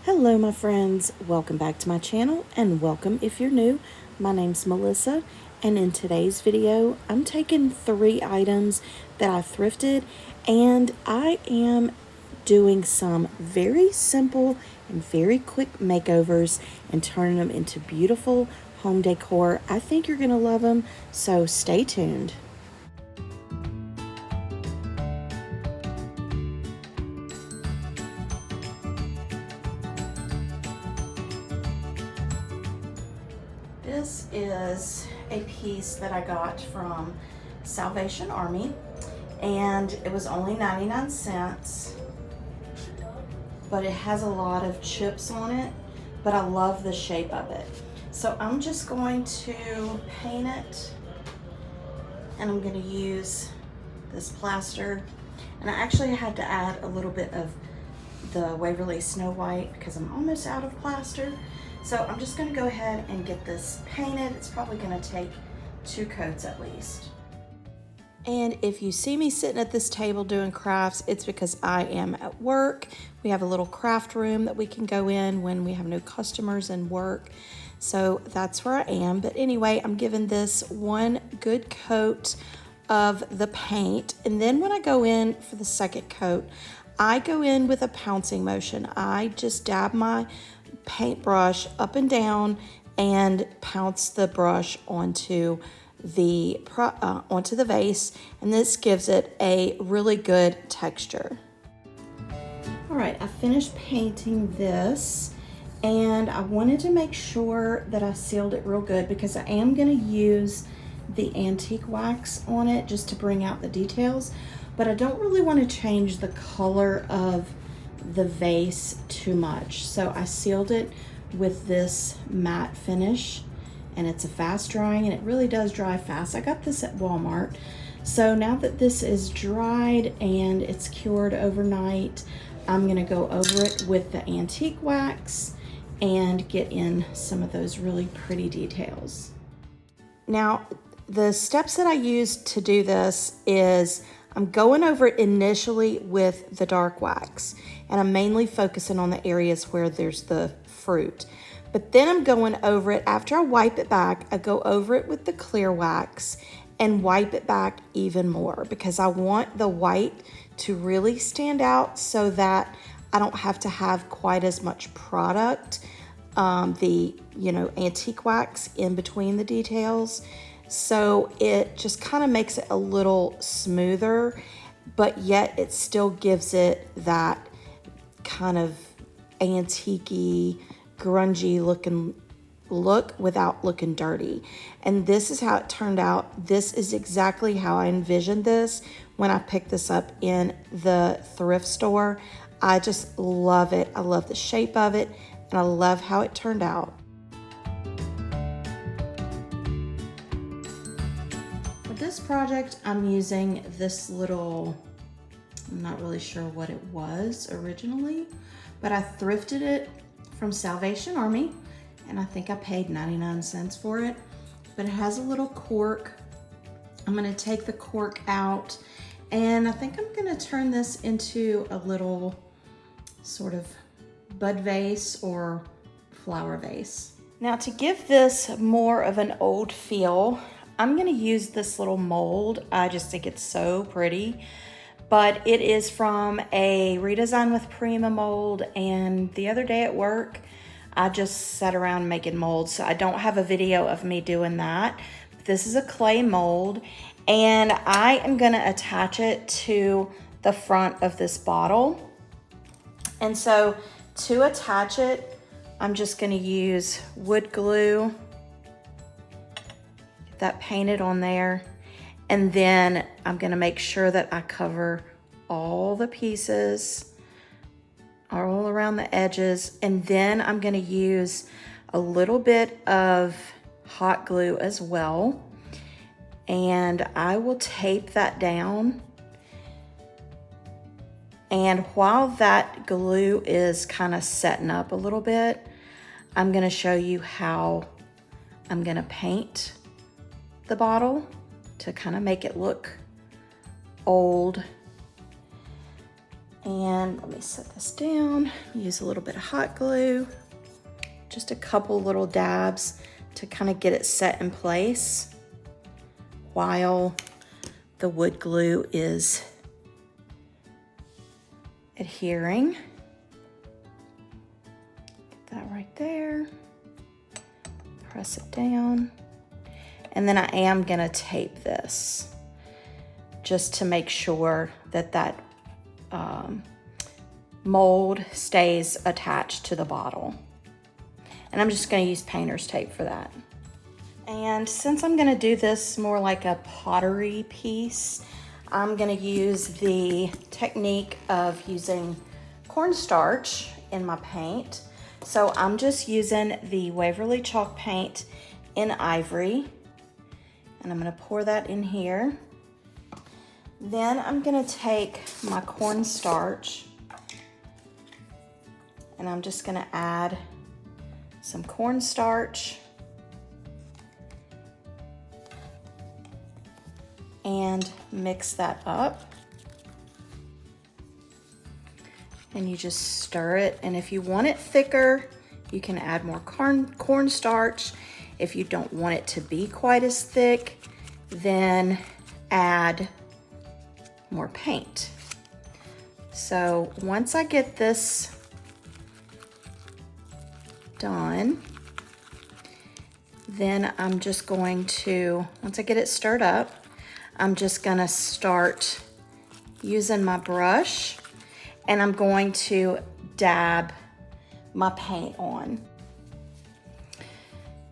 Hello my friends, welcome back to my channel and welcome if you're new. My name's Melissa and in today's video I'm taking 3 items that I thrifted and I am doing some very simple and very quick makeovers and turning them into beautiful home decor. I think you're going to love them, so stay tuned. This is a piece that I got from Salvation Army and it was only 99 cents, but it has a lot of chips on it, but I love the shape of it. So I'm just going to paint it and I'm going to use this plaster, and I actually had to add a little bit of the Waverly Snow White because I'm almost out of plaster. So I'm just going to go ahead and get this painted. It's probably going to take 2 coats at least. And if you see me sitting at this table doing crafts, it's because I am at work. We have a little craft room that we can go in when we have no customers and work. So that's where I am. But anyway, I'm giving this one good coat of the paint. And then when I go in for the second coat, I go in with a pouncing motion. I just dab my paintbrush up and down and pounce the brush onto the vase, and this gives it a really good texture. All right, I finished painting this and I wanted to make sure that I sealed it real good because I am going to use the antique wax on it just to bring out the details, but I don't really want to change the color of the vase too much. So I sealed it with this matte finish, and it's a fast drying and it really does dry fast. I got this at Walmart. So now that this is dried and it's cured overnight, I'm gonna go over it with the antique wax and get in some of those really pretty details. Now, the steps that I use to do this is I'm going over it initially with the dark wax, and I'm mainly focusing on the areas where there's the fruit. But then I'm going over it, after I wipe it back, I go over it with the clear wax and wipe it back even more because I want the white to really stand out so that I don't have to have quite as much product, antique wax in between the details. So it just kind of makes it a little smoother, but yet it still gives it that kind of antique-y, grungy looking look without looking dirty. And this is how it turned out. This is exactly how I envisioned this when I picked this up in the thrift store. I just love it. I love the shape of it and I love how it turned out. For this project, I'm using this little, I'm not really sure what it was originally, but I thrifted it from Salvation Army, and I think I paid 99 cents for it. But it has a little cork. I'm gonna take the cork out, and I think I'm gonna turn this into a little sort of bud vase or flower vase. Now, to give this more of an old feel, I'm gonna use this little mold. I just think it's so pretty. But it is from a Redesign with Prima mold, and the other day at work, I just sat around making molds, so I don't have a video of me doing that. This is a clay mold, and I am gonna attach it to the front of this bottle. And so to attach it, I'm just gonna use wood glue, get that painted on there. And then I'm gonna make sure that I cover all the pieces all around the edges. And then I'm gonna use a little bit of hot glue as well. And I will tape that down. And while that glue is kind of setting up a little bit, I'm gonna show you how I'm gonna paint the bottle to kind of make it look old. And let me set this down, use a little bit of hot glue, just a couple little dabs to kind of get it set in place while the wood glue is adhering. Get that right there. Press it down. And then I am gonna tape this just to make sure that that mold stays attached to the bottle. And I'm just gonna use painter's tape for that. And since I'm gonna do this more like a pottery piece, I'm gonna use the technique of using cornstarch in my paint. So I'm just using the Waverly chalk paint in ivory, and I'm gonna pour that in here. Then I'm gonna take my cornstarch and I'm just gonna add some cornstarch and mix that up. And you just stir it. And if you want it thicker, you can add more cornstarch. If you don't want it to be quite as thick, then add more paint. So once I get this done, then I'm just going to, once I get it stirred up, I'm just gonna start using my brush and I'm going to dab my paint on.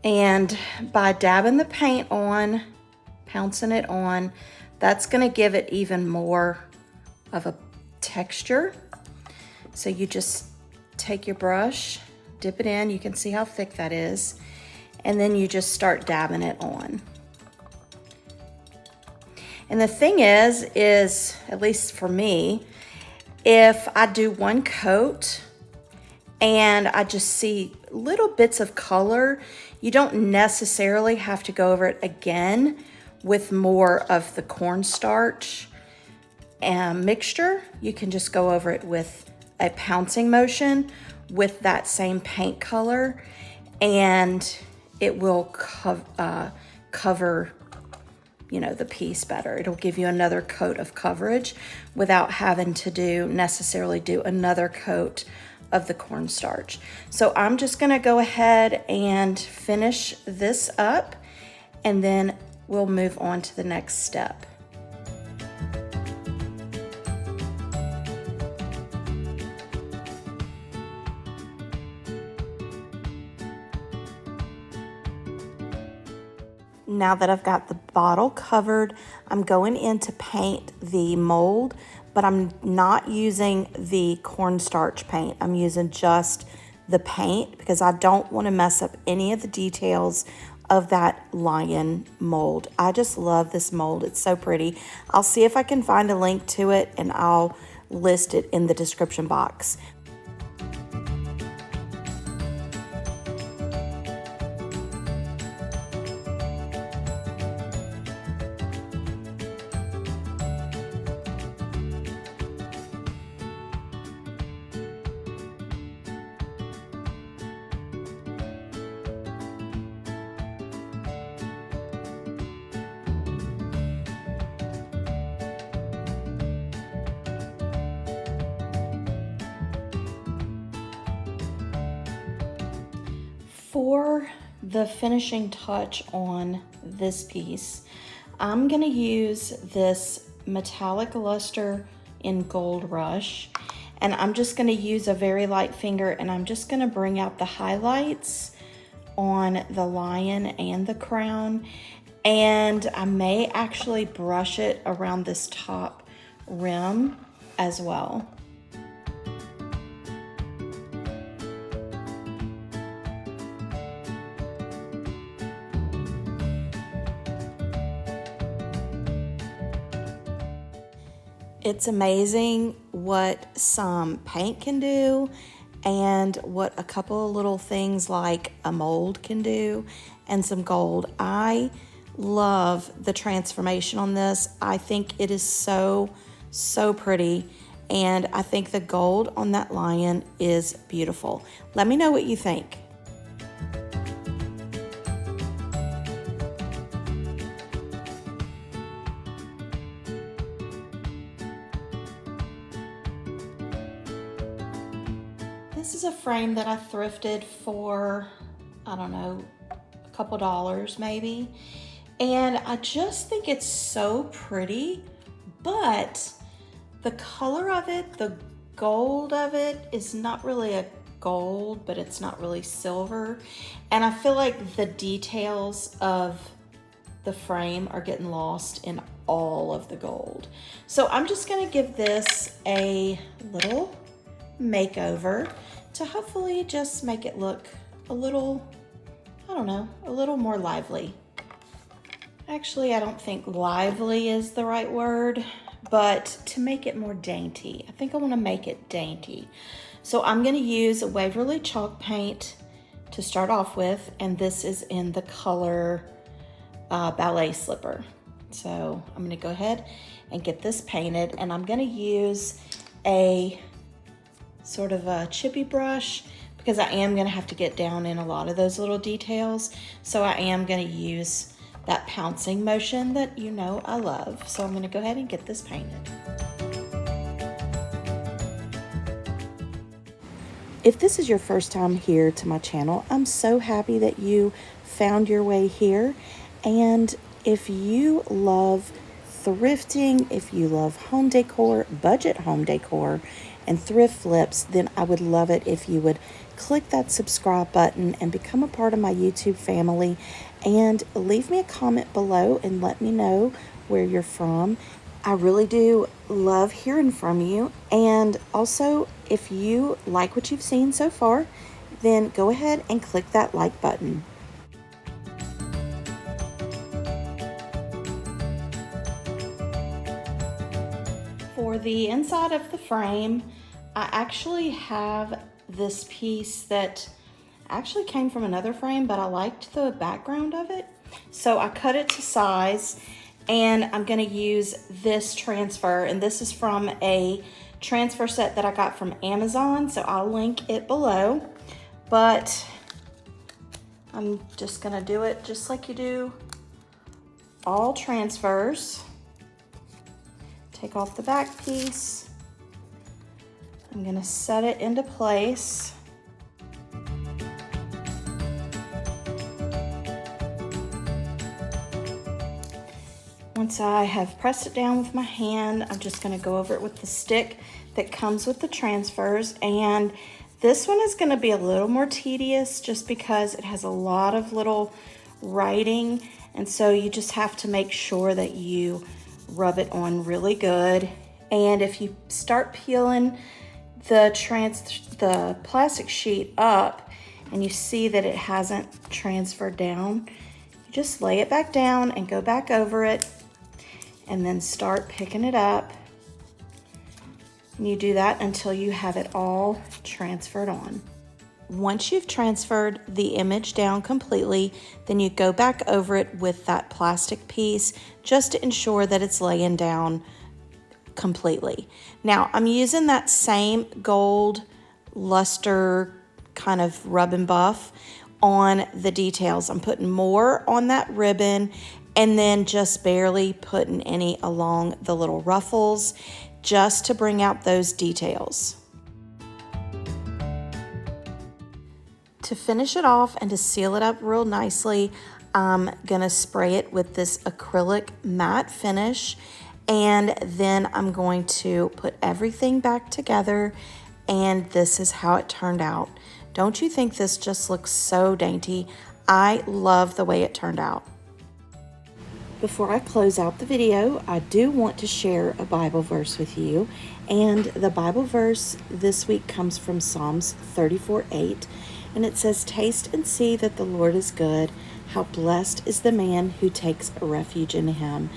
And by dabbing the paint on, pouncing it on, that's gonna give it even more of a texture. So you just take your brush, dip it in, you can see how thick that is, and then you just start dabbing it on. And the thing is, at least for me, if I do one coat and I just see little bits of color, you don't necessarily have to go over it again with more of the cornstarch mixture. You can just go over it with a pouncing motion with that same paint color, and it will cover, you know, the piece better. It'll give you another coat of coverage without having to necessarily do another coat of the cornstarch. So I'm just gonna go ahead and finish this up, and then we'll move on to the next step. Now that I've got the bottle covered, I'm going in to paint the mold, but I'm not using the cornstarch paint. I'm using just the paint because I don't want to mess up any of the details of that lion mold. I just love this mold. It's so pretty. I'll see if I can find a link to it and I'll list it in the description box. For the finishing touch on this piece, I'm gonna use this metallic luster in Gold Rush, and I'm just gonna use a very light finger and I'm just gonna bring out the highlights on the lion and the crown, and I may actually brush it around this top rim as well. It's amazing what some paint can do and what a couple of little things like a mold can do and some gold. I love the transformation on this. I think it is so, so pretty, and I think the gold on that lion is beautiful. Let me know what you think. This is a frame that I thrifted for, I don't know, a couple dollars maybe. And I just think it's so pretty, but the color of it, the gold of it is not really a gold, but it's not really silver. And I feel like the details of the frame are getting lost in all of the gold. So I'm just gonna give this a little makeover to hopefully just make it look a little, I don't know, a little more lively. Actually, I don't think lively is the right word, but to make it more dainty. I think I want to make it dainty. So I'm going to use a Waverly chalk paint to start off with, and this is in the color Ballet Slipper. So I'm going to go ahead and get this painted, and I'm going to use a sort of a chippy brush because I am going to have to get down in a lot of those little details. So I am going to use that pouncing motion that you know I love. So I'm going to go ahead and get this painted. If this is your first time here to my channel, I'm so happy that you found your way here. And if you love thrifting, if you love home decor, budget home decor, and thrift flips, then I would love it if you would click that subscribe button and become a part of my YouTube family, and leave me a comment below and let me know where you're from. I really do love hearing from you. And also, if you like what you've seen so far, then go ahead and click that like button. For the inside of the frame, I actually have this piece that actually came from another frame, but I liked the background of it. So I cut it to size, and I'm gonna use this transfer, and this is from a transfer set that I got from Amazon, so I'll link it below. But I'm just gonna do it just like you do all transfers. Take off the back piece. I'm gonna set it into place. Once I have pressed it down with my hand, I'm just gonna go over it with the stick that comes with the transfers. And this one is gonna be a little more tedious just because it has a lot of little writing. And so you just have to make sure that you rub it on really good. And if you start peeling the plastic sheet up and you see that it hasn't transferred down, you just lay it back down and go back over it and then start picking it up. And you do that until you have it all transferred on. Once you've transferred the image down completely, then you go back over it with that plastic piece just to ensure that it's laying down completely. Now, I'm using that same gold luster kind of rub and buff on the details. I'm putting more on that ribbon and then just barely putting any along the little ruffles just to bring out those details. To finish it off and to seal it up real nicely, I'm gonna spray it with this acrylic matte finish, and then I'm going to put everything back together, and this is how it turned out. Don't you think this just looks so dainty? I love the way it turned out. Before I close out the video, I do want to share a Bible verse with you, and the Bible verse this week comes from Psalms 34:8, and it says, "Taste and see that the Lord is good. How blessed is the man who takes refuge in him."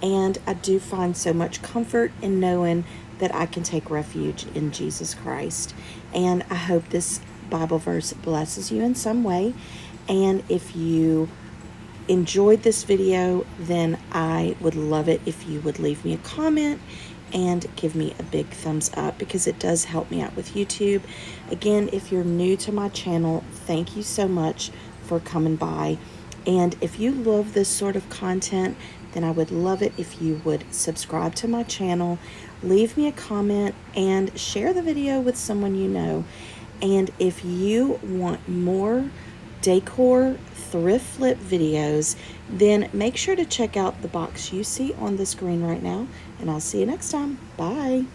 And I do find so much comfort in knowing that I can take refuge in Jesus Christ. And I hope this Bible verse blesses you in some way. And if you enjoyed this video, then I would love it if you would leave me a comment and give me a big thumbs up because it does help me out with YouTube. Again, if you're new to my channel, thank you so much for coming by. And if you love this sort of content, then I would love it if you would subscribe to my channel, leave me a comment, and share the video with someone you know. And if you want more decor thrift flip videos, then make sure to check out the box you see on the screen right now, and I'll see you next time. Bye.